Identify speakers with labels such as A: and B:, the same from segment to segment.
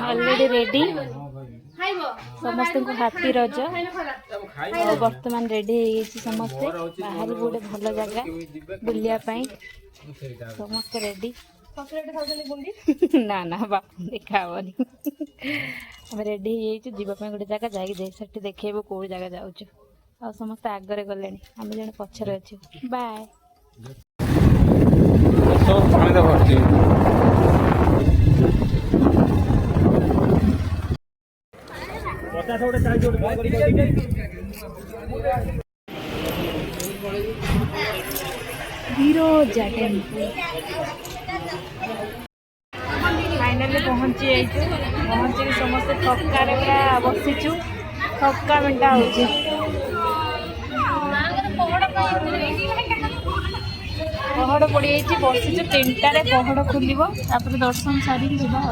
A: already ready समस्त को happy रज वर्तमान रेडी समस्ते बाहर गोटे भल जगह बुलिया समस्त रेडी ना ना बापू देखा आम रेडी जावाई गोटे जगह जाकि देखेबू कौ जगह जाऊँ आ समस्त आगरे गले आम जन पछरे अच्छे बाय विरोजा टेम्पल फाइनाली पहुँची पहुँची समस्त थका पूरा बसीचु थका मेटा हो पहड़ पड़ जाइए बसीचु 3टारे पहड़ खोल दर्शन सारी जा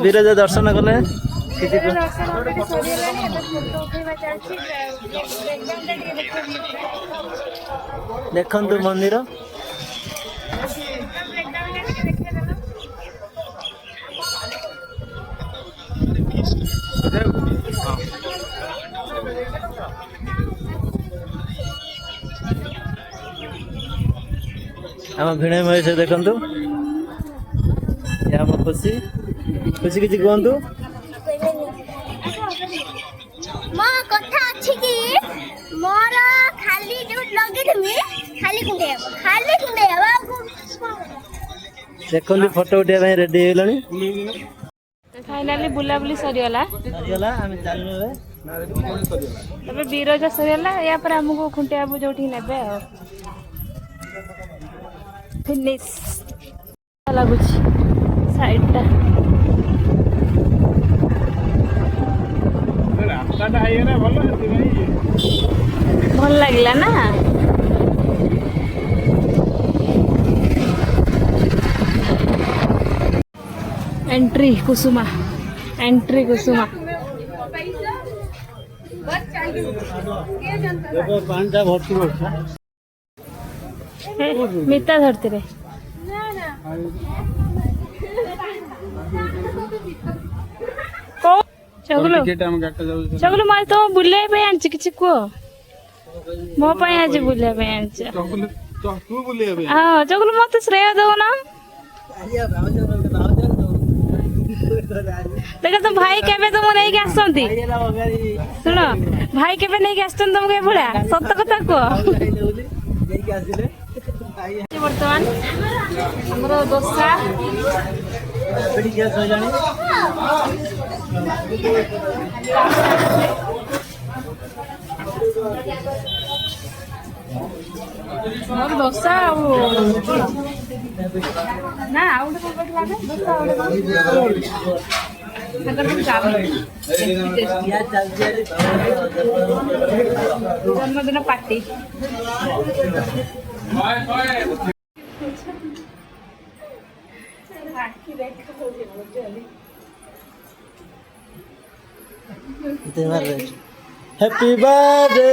B: विरजा दर्शन कले देखु मंदिर आम भिण महेश देखु आम खुशी खुशी किसी कहतु
C: मो कथा अछि कि मोर खाली जो लगे तुमी खाली कुंडे
B: देखु फोटो उठा रेडी हेलानी
A: फाइनाली बुलाबुली सरीगला
B: आम चलू
A: तबे विरजा सरीगला या पर हमको खुंटे बाबू जो नेबे फिनिश लगुच साइडटा भल लगे ना एंट्री कुसुमा मिता धरती रे चगलू मार तो बुले कि मो आज बुले हाँ चगलू मत श्रेय दो ना देख तो भाई केबे तुम नहीं आसती शुण भाई केबे नहीं आसते तुमको भला सत कथा कह बर्तमान हमर दोसा मोर दोसा ना जन्मदिन party
B: happy birthday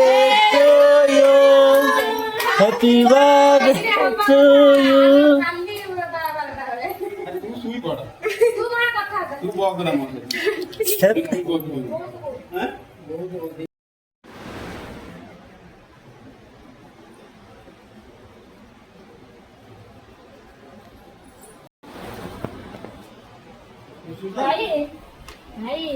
B: to you happy birthday to you
A: भाई भाई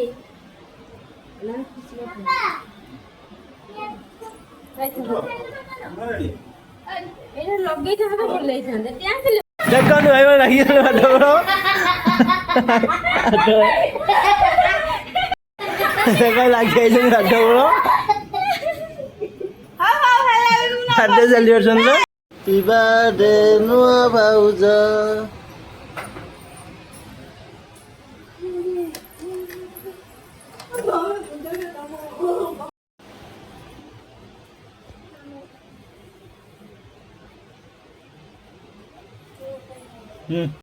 B: देखो भाई लगी लगे सेलिब्रेशन नुआ भाउज